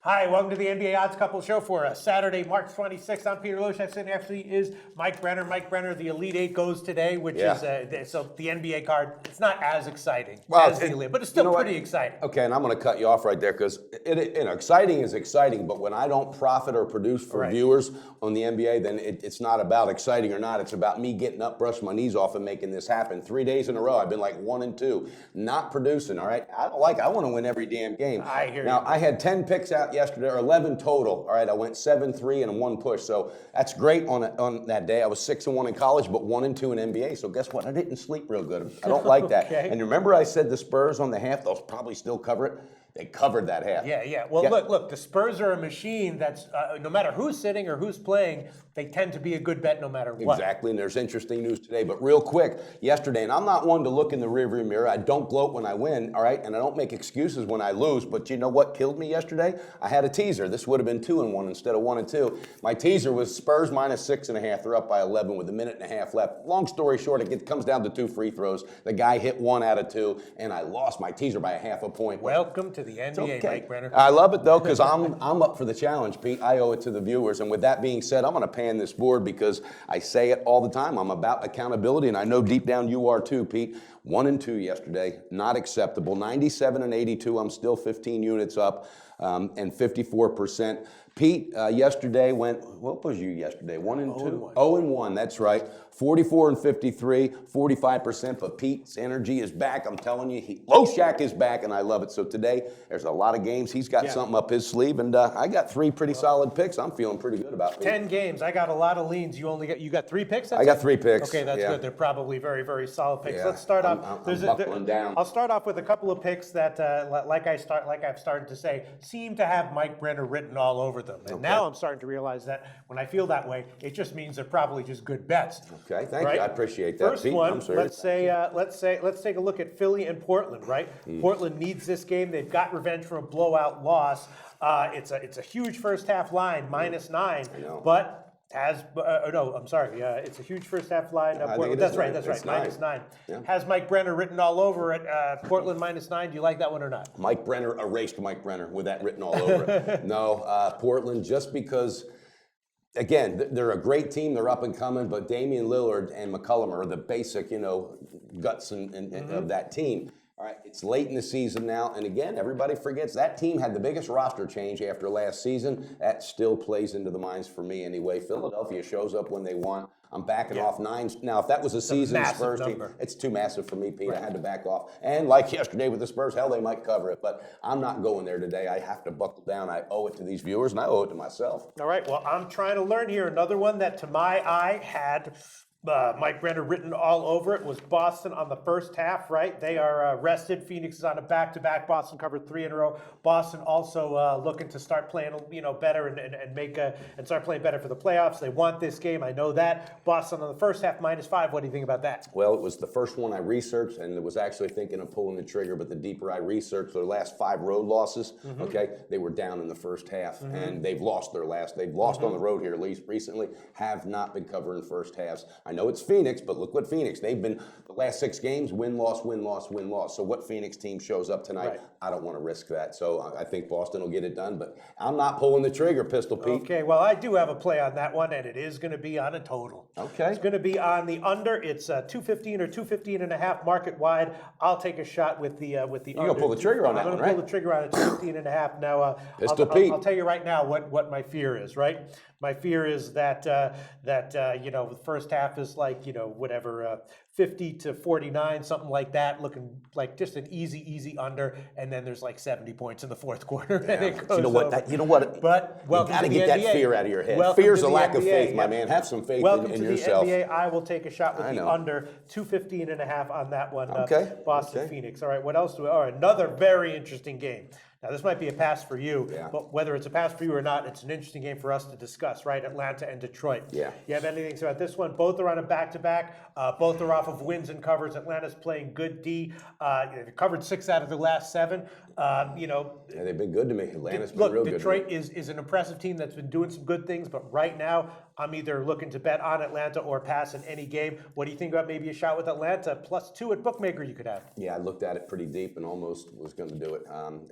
Hi, welcome to the NBA Odds Couple Show for Saturday, March 26th. I'm Peter Loshak. Sitting next to me is Mike Brenner. Mike Brenner, the Elite Eight goes today, which is so the NBA card. It's not as exciting as the Elite, but it's still pretty exciting. Okay, and I'm going to cut you off right there because exciting is exciting, but when I don't profit or produce for viewers on the NBA, then it's not about exciting or not. It's about me getting up, brushing my knees off, and making this happen. 3 days in a row, I've been like 1-2, not producing. All right, I want to win every damn game. I hear you. Now I had 10 picks out yesterday, or 11 total. All right, I went 7-3 and 1 push, so that's great on that day. I was 6-1 in college, but 1-2 in NBA. So guess what? I didn't sleep real good. I don't like that. And remember, I said the Spurs on the half; they'll probably still cover it. They covered that half. Yeah. Well, look. The Spurs are a machine that's no matter who's sitting or who's playing, they tend to be a good bet no matter what. Exactly, and there's interesting news today. But real quick, yesterday, and I'm not one to look in the rearview mirror. I don't gloat when I win, all right, and I don't make excuses when I lose. But you know what killed me yesterday? I had a teaser. This would have been 2-1 instead of 1-2. My teaser was Spurs minus 6.5. They're up by 11 with 1.5 minutes left. Long story short, it comes down to 2 free throws. The guy hit 1 out of 2, and I lost my teaser by 0.5 point. Welcome to the NBA, Mike Brenner. I love it though, because I'm up for the challenge, Pete. I owe it to the viewers. And with that being said, I'm going to pan this board because I say it all the time. I'm about accountability, and I know deep down you are too, Pete. 1-2 yesterday, not acceptable. 97 and 82. I'm still 15 units up, and 54%. Pete yesterday went. What was you yesterday? 1-2. 0-1. That's right. 44 and 53, 45%. But Pete's energy is back. I'm telling you, Loshak is back, and I love it. So today, there's a lot of games. He's got something up his sleeve, and I got 3 pretty solid picks. I'm feeling pretty good about it. 10 games. I got a lot of leans. You got 3 picks. I got 3 picks. Okay, that's good. They're probably very, very solid picks. Let's start off. I'm buckling down. I'll start off with a couple of picks that, like I've started to say, seem to have Mike Brenner written all over them. And now I'm starting to realize that when I feel that way, it just means they're probably just good bets. Okay, thank you. I appreciate that. First one, let's take a look at Philly and Portland. Right, Portland needs this game. They've got revenge from a blowout loss. It's a huge first half line, -9. I know. But it's a huge first half line. That's right, -9. Yeah. Has Mike Brenner written all over it. Portland -9. Do you like that one or not? Mike Brenner erased Mike Brenner with that written all over it. No, Portland, just because, again, they're a great team. They're up and coming, but Damian Lillard and McCollum are the basic, guts of that team. All right, it's late in the season now, and again, everybody forgets that team had the biggest roster change after last season. That still plays into the minds for me anyway. Philadelphia shows up when they want. I'm backing off 9. Now, if that was a seasoned Spurs team, it's too massive for me, Pete. I had to back off. And like yesterday with the Spurs, hell, they might cover it, but I'm not going there today. I have to buckle down. I owe it to these viewers, and I owe it to myself. All right, well, I'm trying to learn here. Another one that, to my eye, had Mike Brenner written all over it was Boston on the first half, right? They are rested. Phoenix is on a back-to-back. Boston covered 3 in a row. Boston also looking to start playing, better and start playing better for the playoffs. They want this game. I know that. Boston on the first half -5. What do you think about that? Well, it was the first one I researched, and it was actually thinking of pulling the trigger. But the deeper I researched, their last 5 road losses, they were down in the first half, and they've lost their last. They've lost on the road here, at least recently. Have not been covering first halves. I know it's Phoenix, but look what Phoenix. They've been the last 6 games, win, loss, win, loss, win, loss. So what Phoenix team shows up tonight? Right. I don't want to risk that. So I think Boston will get it done, but I'm not pulling the trigger, Pistol Pete. Okay, well, I do have a play on that one, and it is going to be on a total. Okay. It's going to be on the under. It's 215 or 215.5 market wide. I'll take a shot with the under. You're going to pull the trigger on that one, right? I'm going to pull the trigger on it, 215.5. Now, Pistol Pete. I'll tell you right now what my fear is, right? My fear is that the first half is like, 50 to 49, something like that, looking like just an easy under, and then there's like 70 points in the fourth quarter. Yeah. And it goes you know what? But you got to get that fear out of your head. Fear's a lack of faith, my man. Have some faith in yourself. Welcome to the NBA. I will take a shot with the under 215.5 on that one. Boston Phoenix. All right. What else do we? All right. Another very interesting game. Now, this might be a pass for you, but whether it's a pass for you or not, it's an interesting game for us to discuss, right? Atlanta and Detroit. Yeah. You have anything to say about this one? Both are on a back-to-back. Both are off of wins and covers. Atlanta's playing good D. They've covered 6 out of the last 7. Yeah, they've been good to me. Atlanta's been Look, real good Detroit to me. is an impressive team that's been doing some good things, but right now I'm either looking to bet on Atlanta or pass in any game. What do you think about maybe a shot with Atlanta +2 at bookmaker you could have? Yeah, I looked at it pretty deep and almost was going to do it.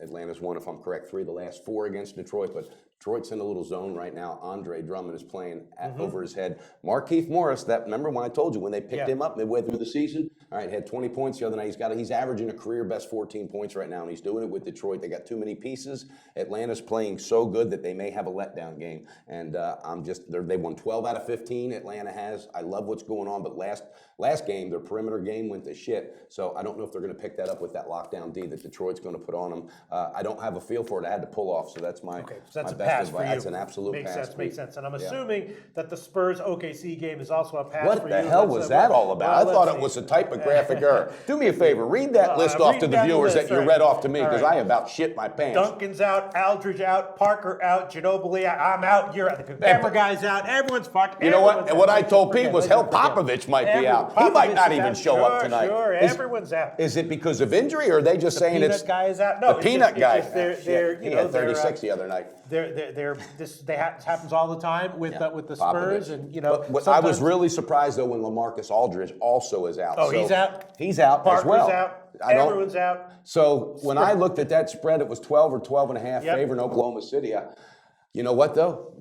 Atlanta's won, if I'm correct, 3 of the last 4 against Detroit, but Detroit's in a little zone right now. Andre Drummond is playing over his head. Markieff Morris, remember when I told you when they picked him up midway through the season? All right, had 20 points the other night. He's averaging a career best 14 points right now, and he's doing it with Detroit. They got too many pieces. Atlanta's playing so good that they may have a letdown game, and they won 12 out of 15. Atlanta has. I love what's going on, but last game their perimeter game went to shit. So I don't know if they're going to pick that up with that lockdown D that Detroit's going to put on them. I don't have a feel for it. I had to pull off, so that's my So that's my a best pass advice. for you. That's an absolute pass. Makes sense. And I'm assuming that the Spurs OKC game is also a pass for you. What the hell was that all about? I thought it was a typographic error. Do me a favor, read that list off to the viewers that you read off to me, because I about shit my pants. Duncan's out, Aldridge out, Parker out, Ginobili, I'm out, you're out, the camera guy's out, everyone's fucked. You know what? And what I told Pete was, hell, Popovich might be out. He might not even show up tonight. Sure, everyone's out. Is it because of injury, or are they just saying it's... The peanut guy is out? No, the peanut guy. He had 36 the other night. This happens all the time with the Spurs, Popovich. and But I was really surprised though when LaMarcus Aldridge also is out. Oh, so he's out. He's out Parker's as well. Out. Everyone's out. So when I looked at that spread, it was 12 or 12 and a half favoring Oklahoma City. You know what though?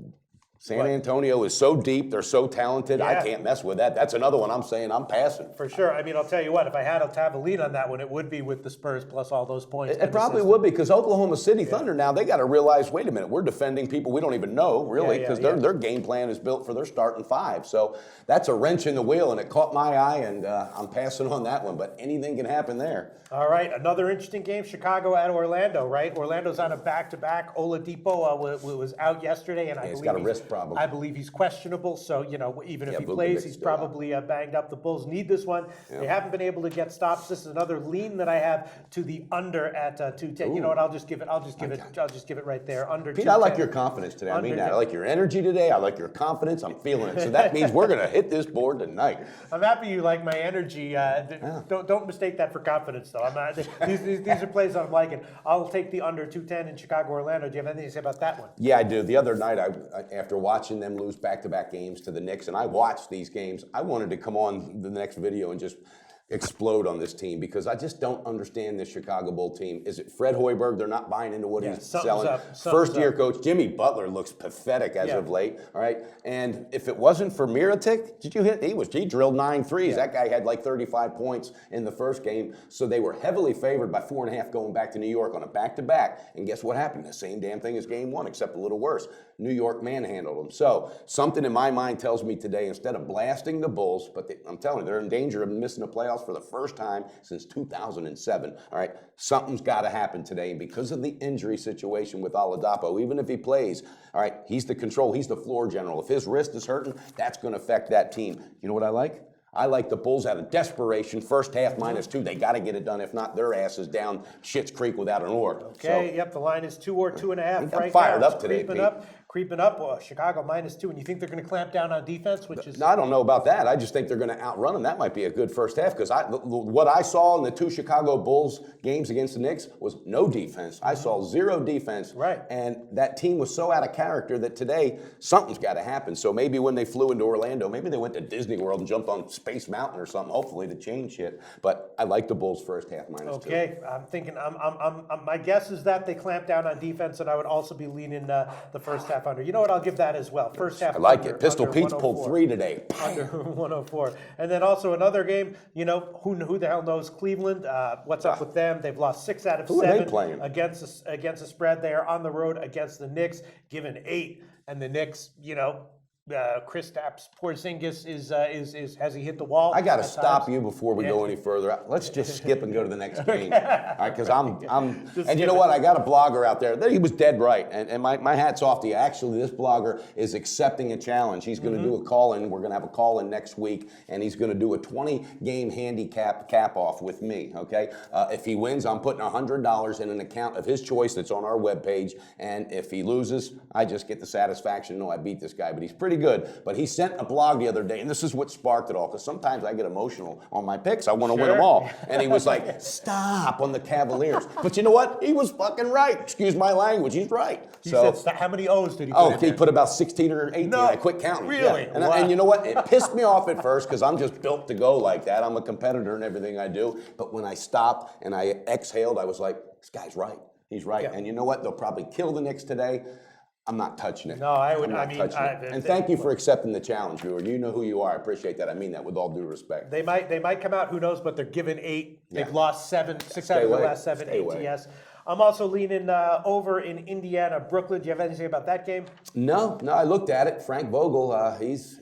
San Antonio is so deep. They're so talented. I can't mess with that. That's another one I'm saying I'm passing. For sure. I mean, I'll tell you what, if I had to have a lead on that one, it would be with the Spurs plus all those points. It probably would be, because Oklahoma City Thunder now, they got to realize, wait a minute, we're defending people we don't even know, really, because their game plan is built for their starting 5. So that's a wrench in the wheel, and it caught my eye, and I'm passing on that one. But anything can happen there. All right, another interesting game, Chicago at Orlando, right? Orlando's on a back-to-back. Oladipo was out yesterday, and he's got a wrist problem. I believe he's questionable, so even if he plays, he's probably banged up. The Bulls need this one. They haven't been able to get stops. This is another lean that I have to the under at 210. You know what? I'll just give it right there. Under. Pete, I like your confidence today. I mean that. I like your energy today. I like your confidence. I'm feeling it. So that means we're going to hit this board tonight. I'm happy you like my energy. Don't mistake that for confidence, though. I'm not. These are plays I'm liking. I'll take the under 210 in Chicago, Orlando. Do you have anything to say about that one? Yeah, I do. The other night, after watching them lose back-to-back games to the Knicks, and I watched these games, I wanted to come on the next video and just explode on this team, because I just don't understand this Chicago Bull team. Is it Fred Hoiberg? They're not buying into what he's selling. First-year coach Jimmy Butler looks pathetic as of late. All right, and if it wasn't for Mirotic, he drilled 9 threes. That guy had like 35 points in the first game. So they were heavily favored by 4.5 going back to New York on a back-to-back. And guess what happened? The same damn thing as game 1, except a little worse. New York manhandled them. So something in my mind tells me today, instead of blasting the Bulls, but I'm telling you, they're in danger of missing the playoffs for the first time since 2007. All right, something's got to happen today. And because of the injury situation with Oladipo, even if he plays, all right, he's the control, he's the floor general. If his wrist is hurting, that's going to affect that team. You know what I like? I like the Bulls out of desperation. First half -2. They got to get it done. If not, their ass is down Schitt's Creek without an oar. Okay, the line is 2 or 2.5 right fired now. Up today, creeping up. Well, Chicago -2, and you think they're going to clamp down on defense, which is... No, I don't know about that. I just think they're going to outrun them. That might be a good first half, because what I saw in the 2 Chicago Bulls games against the Knicks was no defense. I saw 0 defense. Right. And that team was so out of character that today something's got to happen. So maybe when they flew into Orlando, maybe they went to Disney World and jumped on Space Mountain or something, hopefully to change shit. But I like the Bulls first half -2. Okay, I'm thinking, my guess is that they clamp down on defense, and I would also be leaning the first half under. You know what? I'll give that as well. First half. I like under, it. Pistol Pete's pulled 3 today. Under 104. And then also another game, who the hell knows Cleveland? What's up with them? They've lost 6 out of 7 are they playing? against the spread. They are on the road against the Knicks, given 8. And the Knicks, Kristaps Porzingis has he hit the wall? I got to stop you before we go any further. Let's just skip and go to the next game. All right, because and you know what? I got a blogger out there. He was dead right, and my hat's off to you. Actually, this blogger is accepting a challenge. He's going to do a call-in. We're going to have a call-in next week, and he's going to do a 20-game handicap cap-off with me, okay? If he wins, I'm putting $100 in an account of his choice that's on our webpage, and if he loses, I just get the satisfaction, no, I beat this guy, but he's pretty pretty good. But he sent a blog the other day, and this is what sparked it all, because sometimes I get emotional on my picks. I want to win them all. And he was like, stop on the Cavaliers. But you know what? He was fucking right. Excuse my language. He's right. He said, how many O's did he put in he there? put about 16 or 18. No, I quit counting. really? Yeah. And, Wow. and you know what? It pissed me off at first because I'm just built to go like that. I'm a competitor in everything I do. But when I stopped and I exhaled, I was like, this guy's right. He's right. Yeah. And you know what? They'll probably kill the Knicks today. I'm not touching it. No, I would. I'm not touching it. And thank you for accepting the challenge, viewer. You know who you are. I appreciate that. I mean that with all due respect. They might come out. Who knows? But they're given 8. They've Yeah. lost 6 out Stay of the away. last 7 Stay away. ATS. I'm also leaning over in Indiana, Brooklyn. Do you have anything about that game? No, I looked at it. Frank Vogel, he's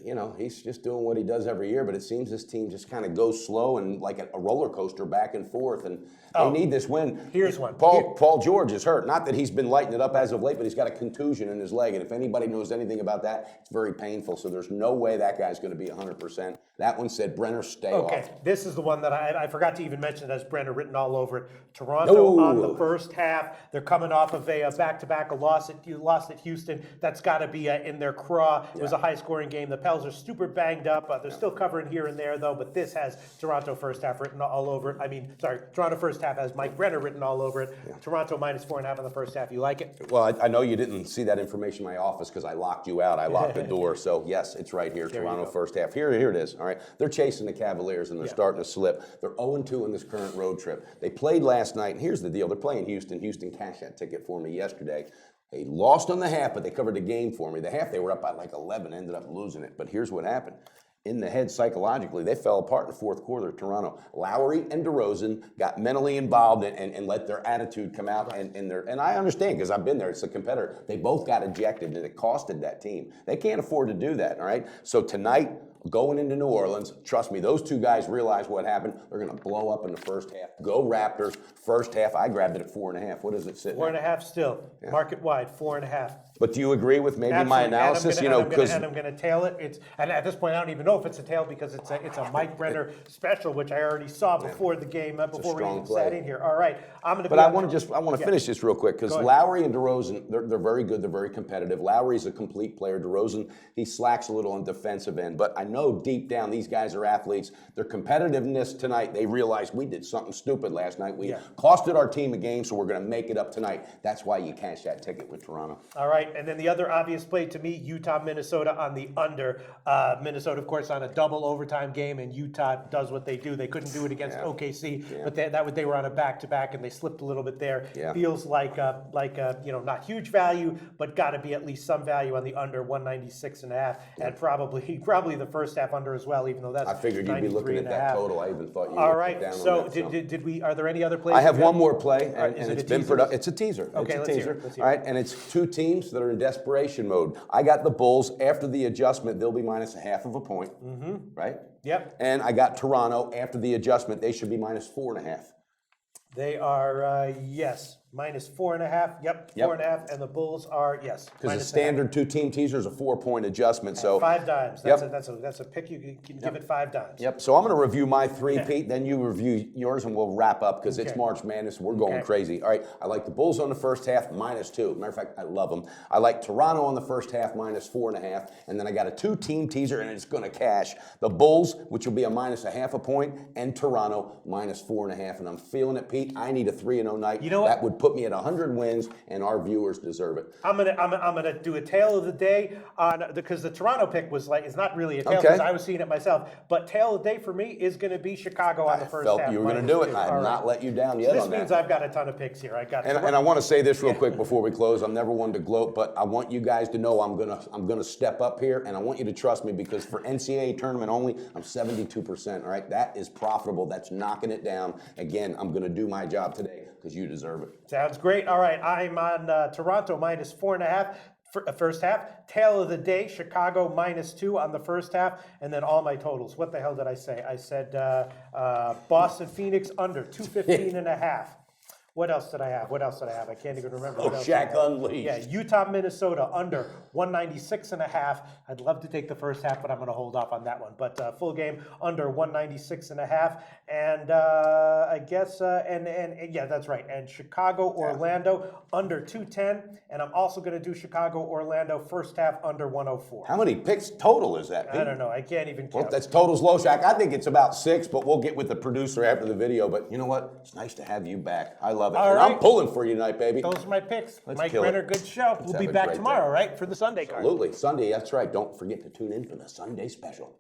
just doing what he does every year, but it seems this team just kind of goes slow and like a roller coaster back and forth, and they need this win. Here's one. Paul George is hurt. Not that he's been lighting it up as of late, but he's got a contusion in his leg, and if anybody knows anything about that, it's very painful, so there's no way that guy's going to be 100%. That one said, Brenner, stay off. Okay, this is the one that I forgot to even mention. As Brenner written all over it. Toronto on the first half. They're coming off of a back-to-back, a loss at Houston. That's got to be in their craw. It was a high-scoring game. The Pels are super banged up. They're still covering here and there, though, but this has Toronto first half written all over it. Toronto first half has Mike Brenner written all over it. Yeah. Toronto minus 4.5 in the first half. You like it? Well, I know you didn't see that information in my office because I locked you out. I locked the door. So, yes, it's right here. Toronto first half. Here it is. All right. They're chasing the Cavaliers, and they're starting to slip. They're 0-2 in this current road trip. They played last night, and here's the deal. They're playing Houston. Houston cashed that ticket for me yesterday. They lost on the half, but they covered the game for me. The half, they were up by like 11, ended up losing it. But here's what happened. In the head psychologically, they fell apart in the fourth quarter of Toronto. Lowry and DeRozan got mentally involved and let their attitude come out. And I understand because I've been there. It's a competitor. They both got ejected, and it costed that team. They can't afford to do that, all right? So tonight, going into New Orleans, trust me, those two guys realize what happened. They're going to blow up in the first half. Go Raptors. First half, I grabbed it at 4.5. What is it sitting at? 4.5 still. Yeah. Market wide, 4.5. But do you agree with maybe Absolutely. my analysis? And I'm going to tail it. And at this point, I don't even know if it's a tail because it's a Mike Brenner special, which I already saw before the game, before we even sat in here. All right, I'm going to. But I want to finish this real quick because Lowry and DeRozan, they're very good. They're very competitive. Lowry's a complete player. DeRozan, he slacks a little on defensive end, but I know deep down these guys are athletes. Their competitiveness tonight, they realized we did something stupid last night. We costed our team a game, so we're going to make it up tonight. That's why you cash that ticket with Toronto. All right. And then the other obvious play to me, Utah, Minnesota on the under. Minnesota, of course, on a double overtime game, and Utah does what they do. They couldn't do it against OKC, but they were on a back-to-back, and they slipped a little bit there. Yeah. Feels like not huge value, but got to be at least some value on the under 196.5, and probably the first half under as well, even though that's. I figured you'd be looking at that total. I even thought you. All right. Down So on that, did we? Are there any other plays? I have one more play, and it's been productive. It's a teaser. Okay, it's let's a teaser. hear it. Let's hear All right, and it's two teams that are in desperation mode. I got the Bulls after the adjustment; they'll be minus 0.5 point. Mm-hmm. Right. Yep. And I got Toronto after the adjustment; they should be minus 4.5. They are yes. Minus 4.5. Yep. 4.5. And the Bulls are yes. Because the standard two-team teaser is a 4-point adjustment. So 5 dimes. That's a pick. You can give it 5 dimes. Yep. So I'm going to review my three, Pete. Then you review yours, and we'll wrap up because it's March Madness. We're going crazy. All right. I like the Bulls on the first half minus 2. Matter of fact, I love them. I like Toronto on the first half minus 4.5, and then I got a 2-team teaser, and it's going to cash. The Bulls, which will be a minus 0.5 point, and Toronto minus 4.5. And I'm feeling it, Pete. I need a 3-0 night. You know what? That would put me at 100 wins, and our viewers deserve it. I'm gonna do a tail of the day on because the Toronto pick was it's not really a tail because I was seeing it myself. But tail of the day for me is going to be Chicago on the first half. I felt you were going to do it. I have not let you down yet. This means I've got a ton of picks here. And I want to say this real quick before we close. I'm never one to gloat, but I want you guys to know I'm gonna step up here, and I want you to trust me because for NCAA tournament only, I'm 72%. All right, that is profitable. That's knocking it down. Again, I'm going to do my job today because you deserve it. Sounds great. All right, I'm on Toronto minus 4.5 for first half. Tail of the day, Chicago minus 2 on the first half, and then all my totals. What the hell did I say? I said Boston Phoenix under 215.5. What else did I have? I can't even remember. What else Loshak did I have? Unleashed. Yeah, Utah, Minnesota under 196.5. I'd love to take the first half, but I'm going to hold off on that one. But full game under 196.5. And I guess, and yeah, that's right. And Chicago, Orlando under 210. And I'm also going to do Chicago, Orlando first half under 104. How many picks total is that, Pete? I don't know. I can't even Well, count. that's totals Loshak. I think it's about 6, but we'll get with the producer after the video. But you know what? It's nice to have you back. I love it. All And right. I'm pulling for you tonight, baby. Those are my picks. Let's Mike kill it. Brenner, good show. We'll have be a back great tomorrow, day. right, for the Sunday card. Absolutely. Sunday, that's right. Don't forget to tune in for the Sunday special.